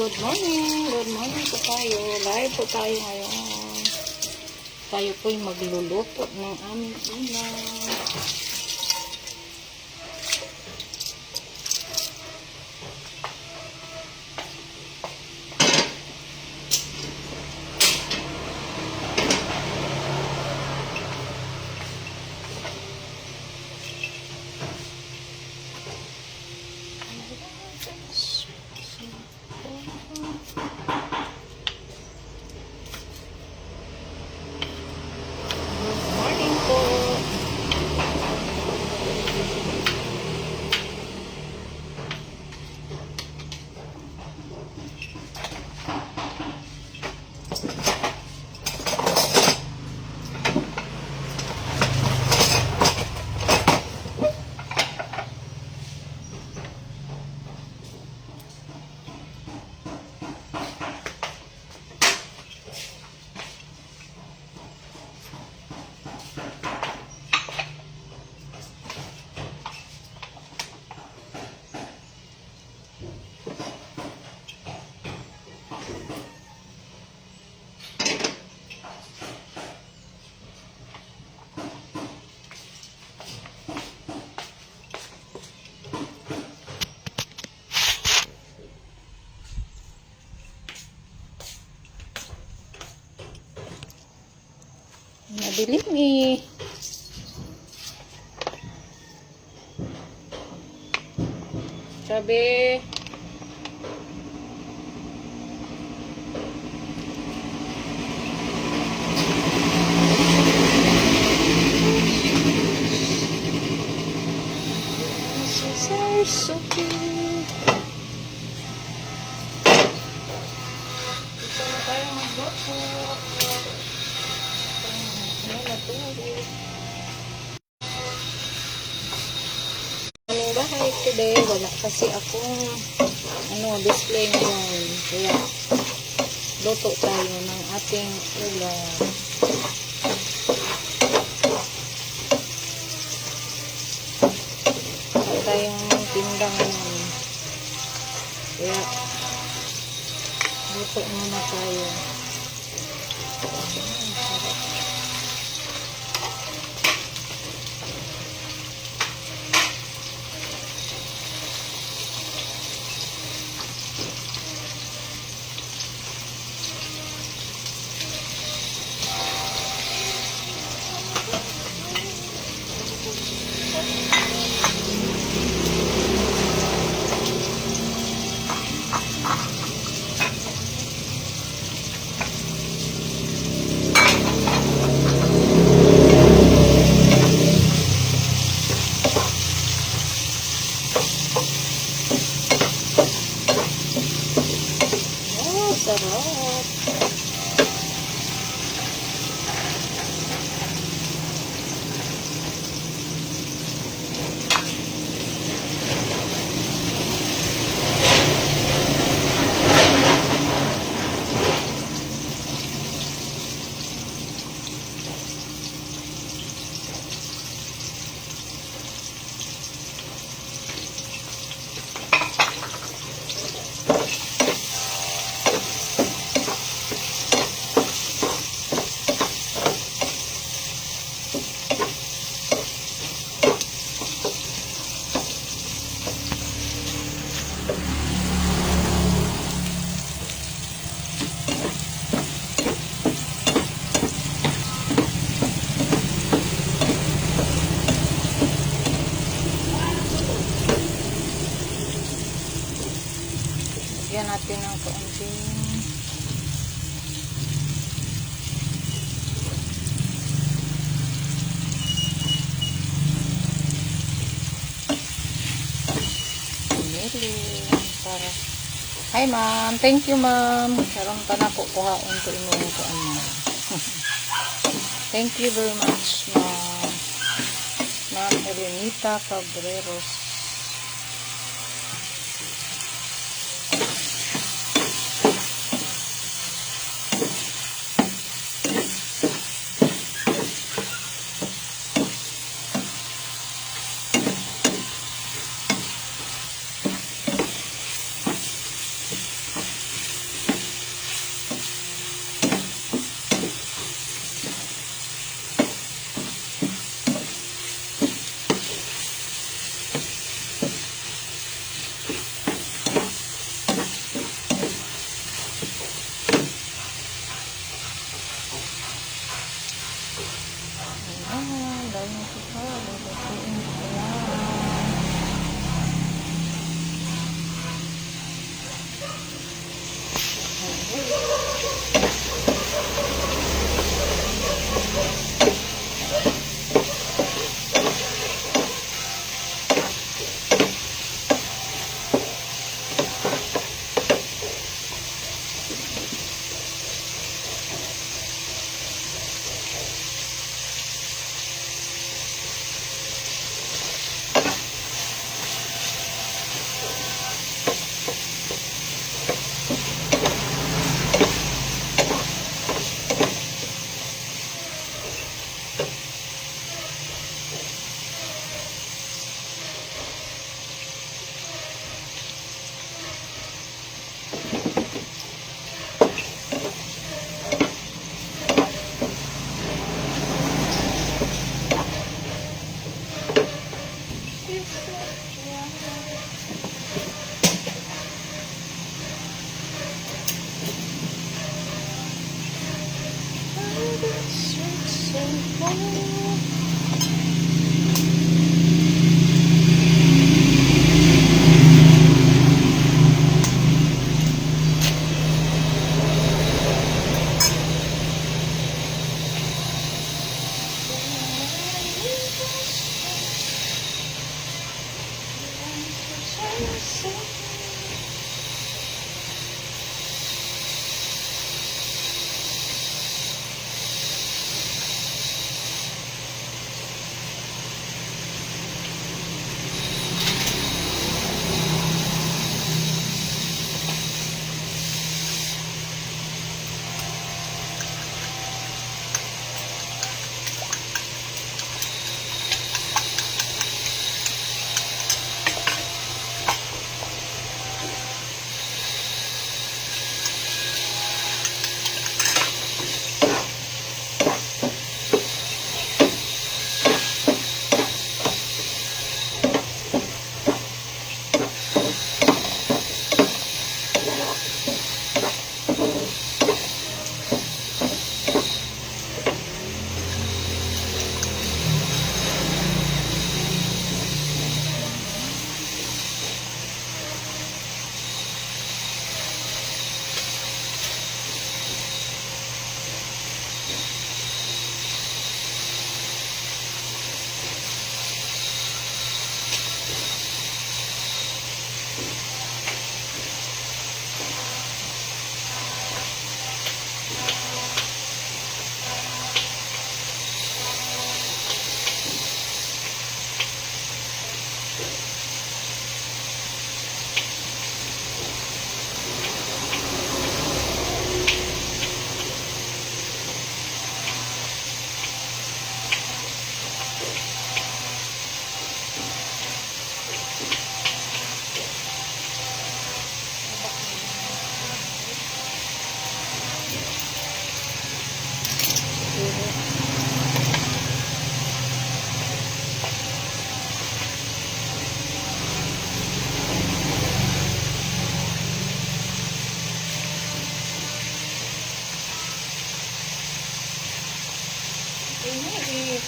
Good morning. Good morning po tayo. Live po tayo ngayon. Tayo po'y magluluto ng aming ulam. Madilim eh. Sabi. So cute. Ito na tayo magluto. Aming bahay today, wala kasi akong display ngayon. Kaya luto tayo ng ating ulam. Wala tayong tindang ngayon. Kaya luto muna tayo. Sarap. Lagyan natin ng kaunting para. Hi ma'am, thank you ma'am. Karon pa na ko kuhaon ko imong kuan mo. Thank you very much ma'am. Ma'am Erenita Cabreros.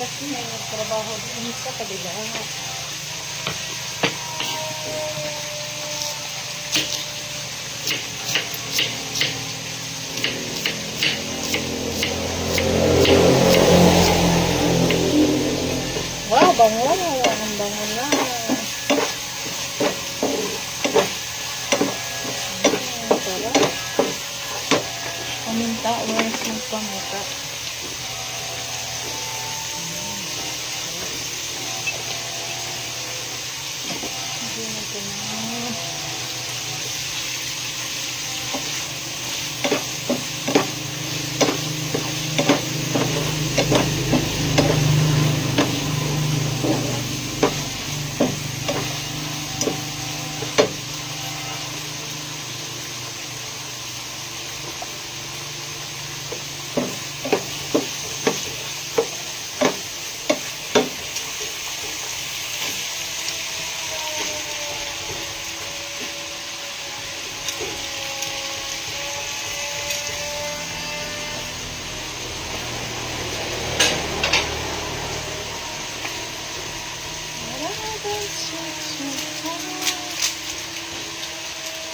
Kasi may nagtrabaho din sa kabilaan. Wow, bango. Ang bango na. Tara. Paminta. Where's yung paminta?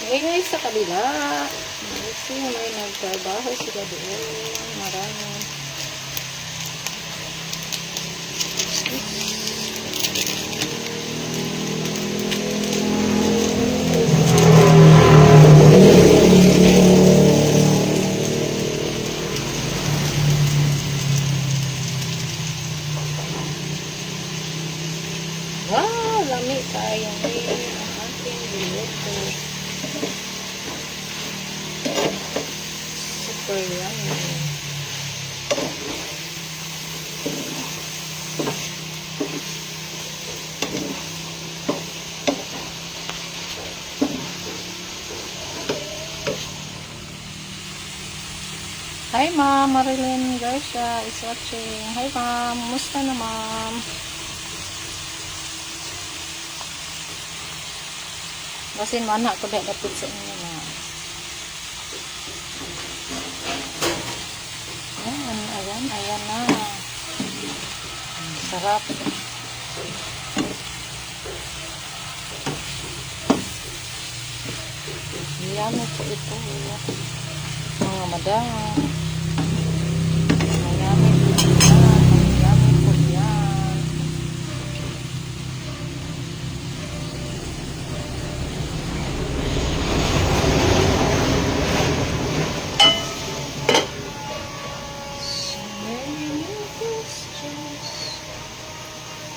Ingay sa kabila. Kasi may nagtrabaho sila doon. Marami. Wow, lami tayo ngayon ang ating biluto. Super yummy. Hi ma'am, Marilyn Garcia is watching. Hi ma'am, musta na ma'am? Kasi mana ko dahil dapit sa inyo na. Ayan, ayan. Ayan na. Ang sarap. Yummy po ito. Mga madam. Yummy po yan. Yummy po yan. So many questions,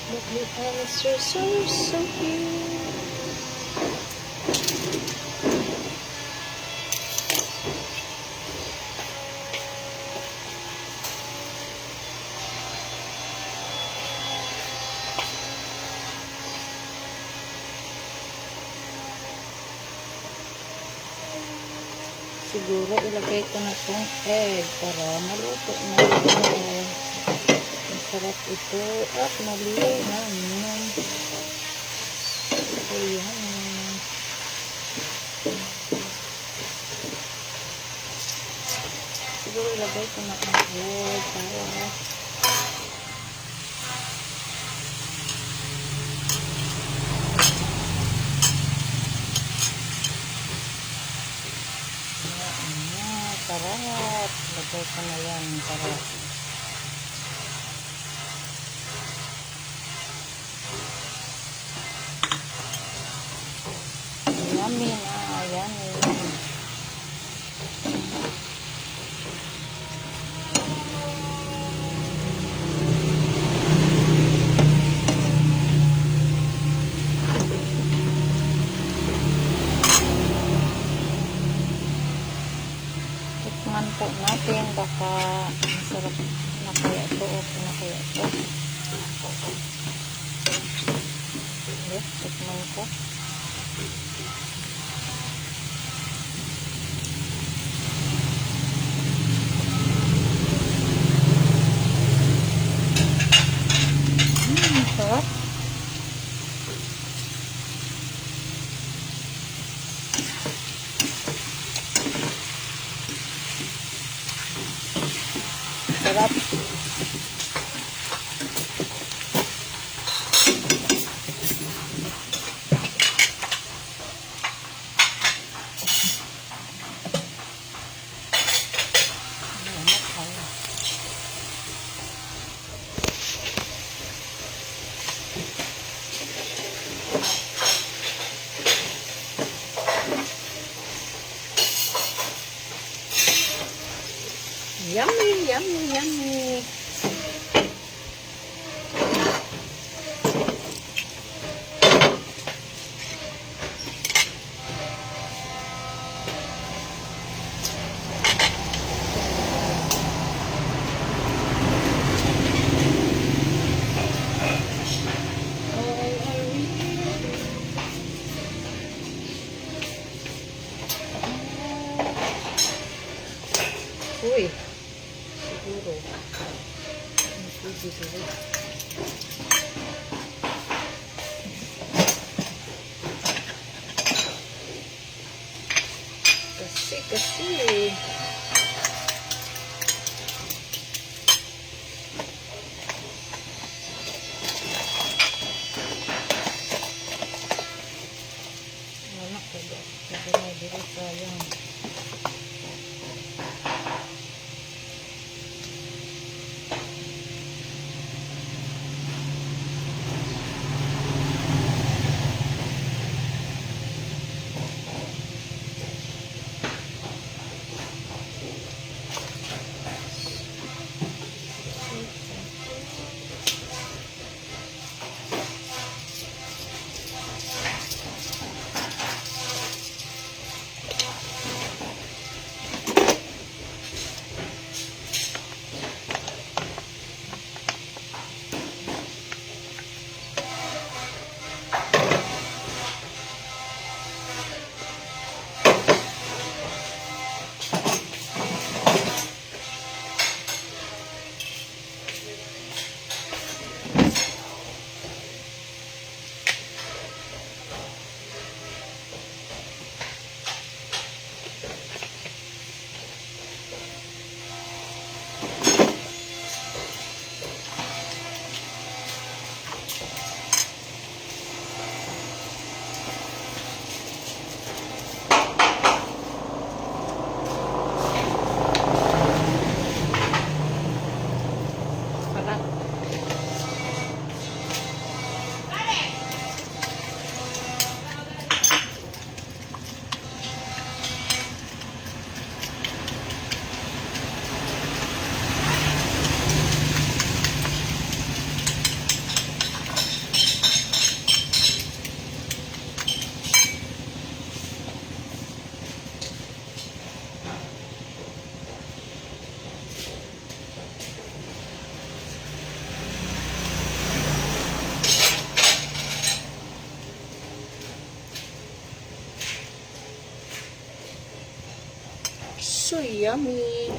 but the answers are so few. Siguro ilagay ko na itong egg para maluto na ito. Masarap ito at malinan. Ayan. Siguro ilagay ko na ang egg para sarap. Lagay ko na yan. Sarap. Yummy na. Yummy. Tikman po natin. Baka masarap na kaya ito o na kaya ito. Yes, tikman ko. Sarap. Sarap. Yummy, yummy, yummy. Uy, siguro. Siguro. Kasi. Anak ko ba? Sabi na dito sayang. yummy.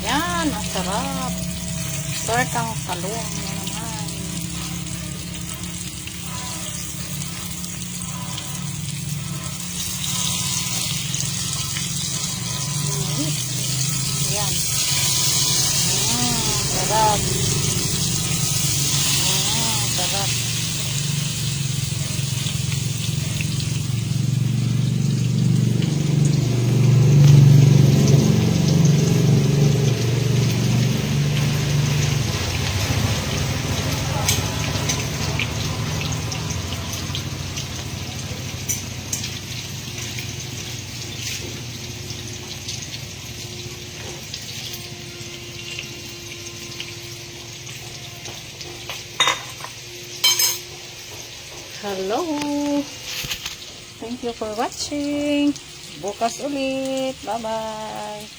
Yan, ang sarap. Tortang talong na naman. Yan. Sarap. Sarap. Hello! Thank you for watching. Bukas ulit. Bye-bye!